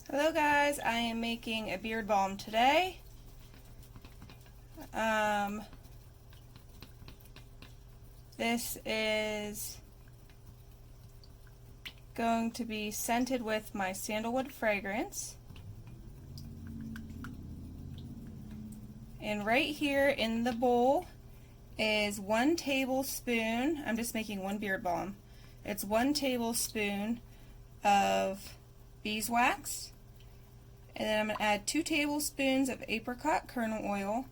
Hello guys, I am making a beard balm today. This is going to be scented with my sandalwood fragrance. And right here in the bowl is 1 tablespoon, I'm just making one beard balm. It's 1 tablespoon of beeswax. And then I'm going to add 2 tablespoons of apricot kernel oil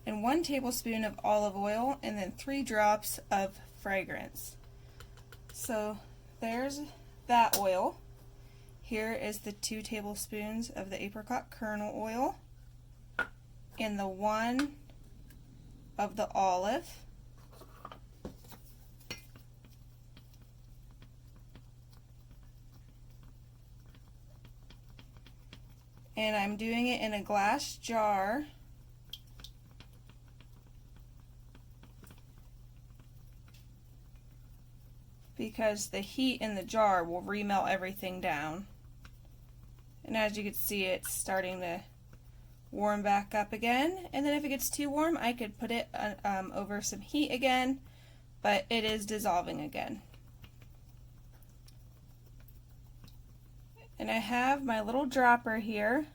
and 1 tablespoon of olive oil and then 3 drops of fragrance. So there's that oil. Here is the 2 tablespoons of the apricot kernel oil and the 1 of the olive. And I'm doing it in a glass jar because the heat in the jar will remelt everything down. And as you can see, it's starting to warm back up again. And then if it gets too warm, I could put it over some heat again, but it is dissolving again. And I have my little dropper here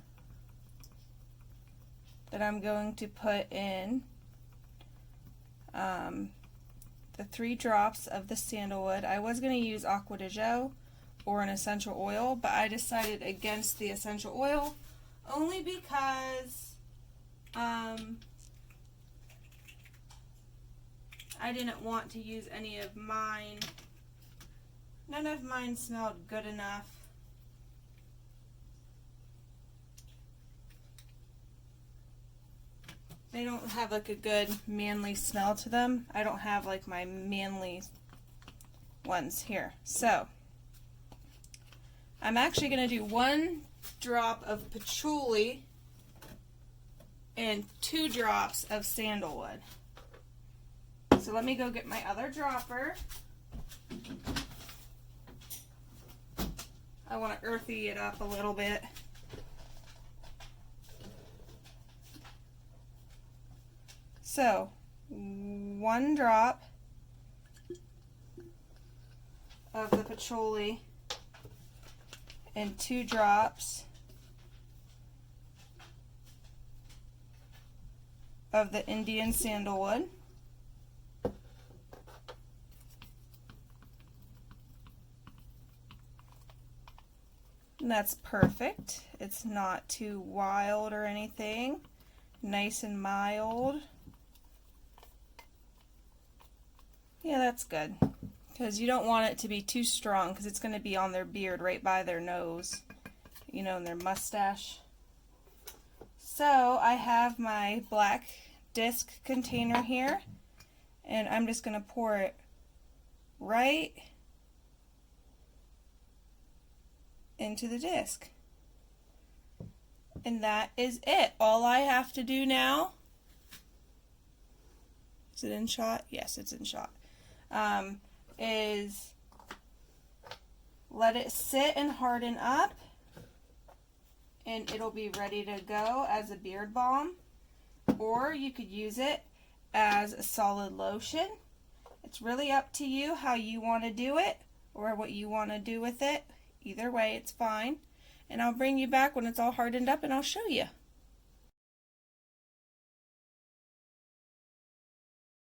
that I'm going to put in the 3 drops of the sandalwood. I was going to use Acqua di Gio or an essential oil, but I decided against the essential oil only because I didn't want to use any of mine. None of mine smelled good enough. They don't have like a good manly smell to them. I don't have like my manly ones here. So I'm actually going to do 1 drop of patchouli and 2 drops of sandalwood. So let me go get my other dropper. I want to earthy it up a little bit. So 1 drop of the patchouli and 2 drops of the Indian sandalwood. And that's perfect. It's not too wild or anything. Nice and mild. Yeah, that's good. Because you don't want it to be too strong because it's going to be on their beard right by their nose, you know, in their mustache. So I have my black disc container here and I'm just going to pour it right into the disc. And that is it. All I have to do now, is it in shot? Yes, it's in shot. Is let it sit and harden up and it'll be ready to go as a beard balm, or you could use it as a solid lotion. It's really up to you how you want to do it or what you want to do with it. Either way, it's fine. And I'll bring you back when it's all hardened up and I'll show you.